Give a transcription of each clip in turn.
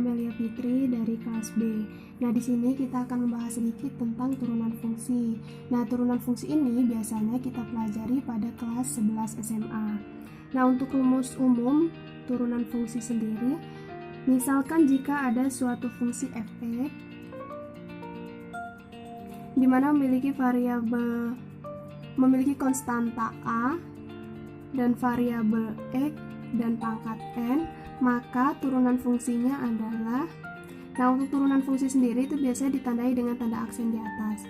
Amelia Fitri dari kelas B. Nah, di sini kita akan membahas sedikit tentang turunan fungsi. Nah, turunan fungsi ini biasanya kita pelajari pada kelas 11 SMA. Nah, untuk rumus umum turunan fungsi sendiri, misalkan jika ada suatu fungsi f(x) di mana memiliki konstanta a dan variabel x dan pangkat n, maka turunan fungsinya adalah, nah untuk turunan fungsi sendiri itu biasanya ditandai dengan tanda aksen di atas.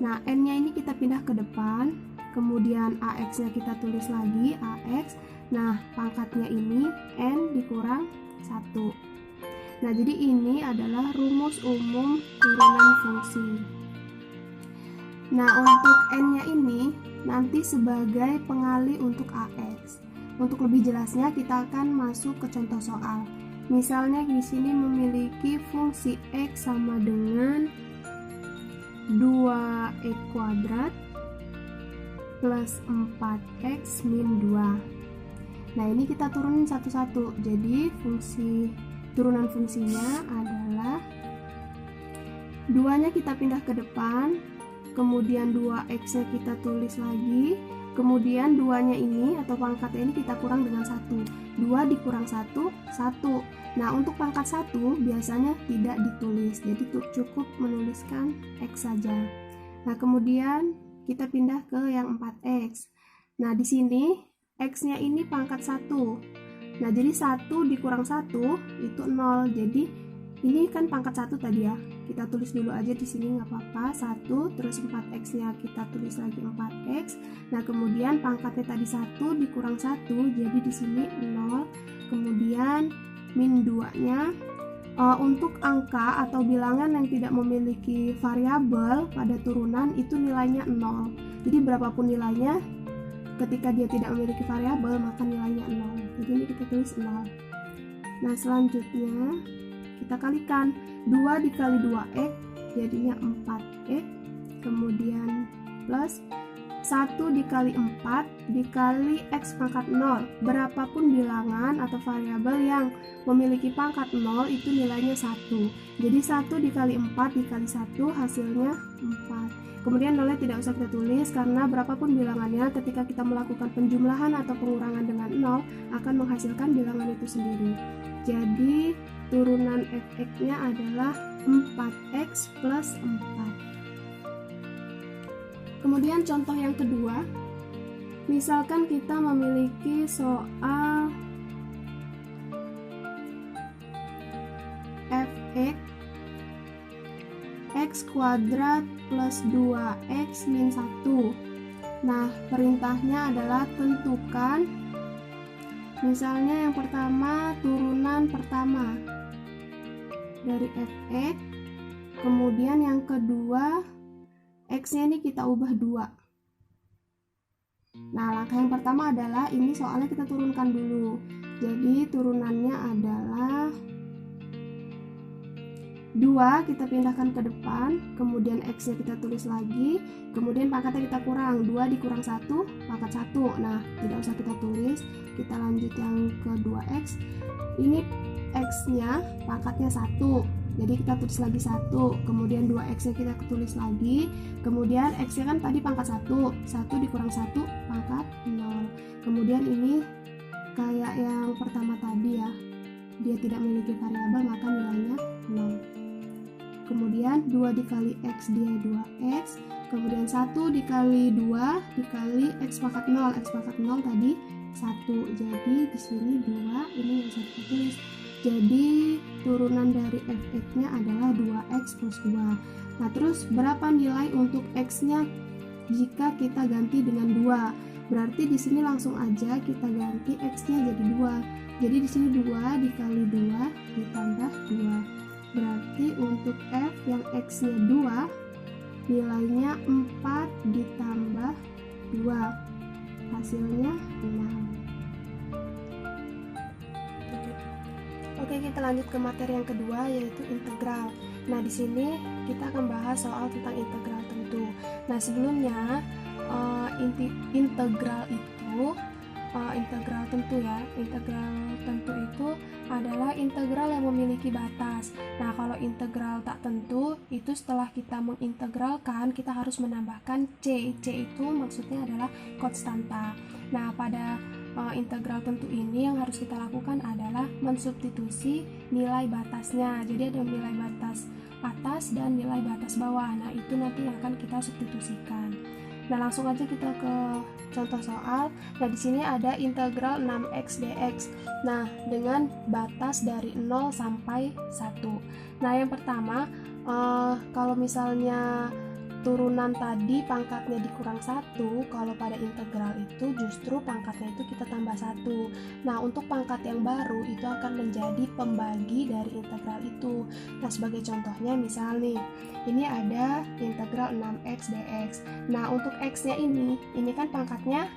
Nah, n-nya ini kita pindah ke depan, kemudian ax-nya kita tulis lagi ax. Nah, pangkatnya ini n dikurang 1. Nah, jadi ini adalah rumus umum turunan fungsi. Nah, untuk n-nya ini nanti sebagai pengali untuk ax. Untuk lebih jelasnya kita akan masuk ke contoh soal. Misalnya di sini memiliki fungsi x sama dengan 2x kuadrat plus 4x min 2. Nah, ini kita turunin satu-satu. Jadi turunan fungsinya adalah 2-nya kita pindah ke depan, kemudian 2x-nya kita tulis lagi, kemudian 2-nya ini atau pangkatnya ini kita kurang dengan 1. 2 dikurang 1, 1. Nah, untuk pangkat 1 biasanya tidak ditulis, jadi cukup menuliskan x saja. Nah, kemudian kita pindah ke yang 4x. Nah, di sini x-nya ini pangkat 1. Nah, jadi 1 dikurang 1 itu 0. Jadi ini kan pangkat 1 tadi ya. Kita tulis dulu aja di sini nggak apa-apa. 1 terus 4x-nya kita tulis lagi 4x. Nah, kemudian pangkatnya tadi 1 dikurang 1, jadi di sini 0. Kemudian min 2-nya untuk angka atau bilangan yang tidak memiliki variabel pada turunan itu nilainya 0. Jadi berapapun nilainya, ketika dia tidak memiliki variabel maka nilainya 0. Jadi ini kita tulis 0. Nah, selanjutnya kita kalikan 2 dikali 2x jadinya 4x, kemudian plus 1 dikali 4 dikali x pangkat 0. Berapapun bilangan atau variabel yang memiliki pangkat 0 itu nilainya 1. Jadi 1 dikali 4 dikali 1 hasilnya 4. Kemudian nolnya tidak usah kita tulis karena berapapun bilangannya, ketika kita melakukan penjumlahan atau pengurangan dengan 0 akan menghasilkan bilangan itu sendiri. Jadi turunan f(x)-nya adalah 4x plus 4. Kemudian contoh yang kedua, misalkan kita memiliki soal f(x) x kuadrat plus 2x min 1. Nah, perintahnya adalah tentukan, misalnya yang pertama turunan pertama dari f(x), kemudian yang kedua x-nya ini kita ubah 2. Nah, langkah yang pertama adalah ini soalnya kita turunkan dulu. Jadi turunannya adalah 2 kita pindahkan ke depan, kemudian x-nya kita tulis lagi, kemudian pangkatnya kita kurang, 2 dikurang 1, pangkat 1. Nah, tidak usah kita tulis, kita lanjut yang kedua x. Ini x-nya pangkatnya 1, jadi kita tulis lagi 1, kemudian 2x-nya kita tulis lagi, kemudian x-nya kan tadi pangkat 1, 1 dikurang 1, pangkat 0. Kemudian ini kayak yang pertama tadi ya, dia tidak memiliki variabel maka nilainya 0. Kemudian 2 dikali x dia 2x, kemudian 1 dikali 2 dikali x pangkat 0, x pangkat 0 tadi 1, jadi di sini 2, ini yang saya tulis. Jadi turunan dari f(x)-nya adalah 2x plus 2. Nah, terus berapa nilai untuk x-nya jika kita ganti dengan 2? Berarti di sini langsung aja kita ganti x-nya jadi 2. Jadi di sini 2 dikali 2 ditambah 2. Berarti untuk f yang x-nya 2 nilainya 4 ditambah 2, hasilnya 6. Oke, kita lanjut ke materi yang kedua, yaitu integral. Nah, di sini kita akan bahas soal tentang integral tentu. Nah, sebelumnya integral itu integral tentu ya. Integral tentu itu adalah integral yang memiliki batas. Nah, kalau integral tak tentu itu setelah kita mengintegralkan kita harus menambahkan c. C itu maksudnya adalah konstanta. Nah, pada integral tentu ini yang harus kita lakukan adalah mensubstitusi nilai batasnya. Jadi ada nilai batas atas dan nilai batas bawah. Nah, itu nanti yang akan kita substitusikan. Nah, langsung aja kita ke contoh soal. Nah, di sini ada integral 6x dx. Nah, dengan batas dari 0 sampai 1. Nah, yang pertama, kalau misalnya turunan tadi pangkatnya dikurang 1, kalau pada integral itu justru pangkatnya itu kita tambah 1. Nah, untuk pangkat yang baru itu akan menjadi pembagi dari integral itu. Nah, sebagai contohnya misal nih, ini ada integral 6x dx. Nah, untuk x-nya ini kan pangkatnya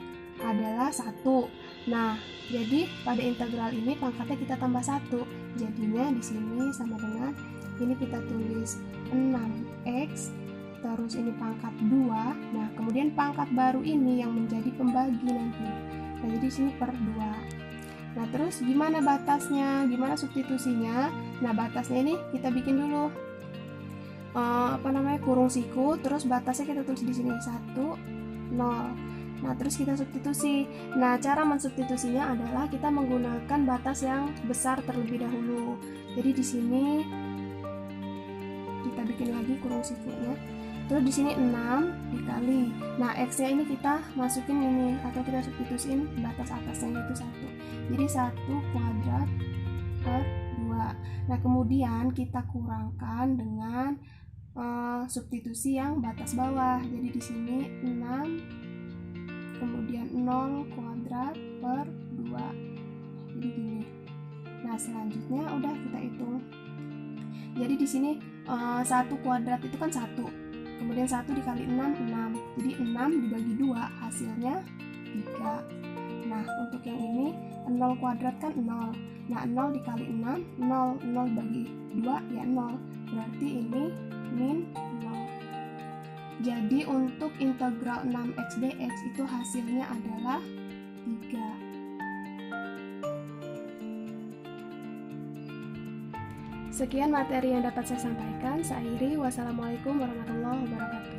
adalah 1. Nah, jadi pada integral ini pangkatnya kita tambah 1. Jadinya di sini sama dengan ini kita tulis 6x, terus ini pangkat 2. Nah, kemudian pangkat baru ini yang menjadi pembagi nanti. Nah, jadi sini per 2. Nah, terus gimana batasnya? Gimana substitusinya? Nah, batasnya ini kita bikin dulu kurung siku, terus batasnya kita tulis di sini 1, 0. Nah, terus kita substitusi. Nah, cara mensubstitusinya adalah kita menggunakan batas yang besar terlebih dahulu. Jadi di sini kita bikin lagi kurung sikunya. Terus di sini 6 dikali. Nah, x-nya ini kita masukin ini atau kita substitusiin batas atasnya yaitu 1. Jadi 1 kuadrat per 2. Nah, kemudian kita kurangkan dengan substitusi yang batas bawah. Jadi di sini 6 kemudian 0 kuadrat per 2. Jadi gini. Nah, selanjutnya udah kita hitung. Jadi di sini 1 kuadrat itu kan 1. Kemudian 1 dikali 6, 6. Jadi 6 dibagi 2 hasilnya 3. Nah, untuk yang ini 0 kuadrat kan 0. Nah, 0 dikali 6, 0. 0 bagi 2 ya 0. Berarti ini min 0. Jadi untuk integral 6x dx itu hasilnya adalah 3. Sekian materi yang dapat saya sampaikan. Saya akhiri. Wassalamualaikum warahmatullahi wabarakatuh.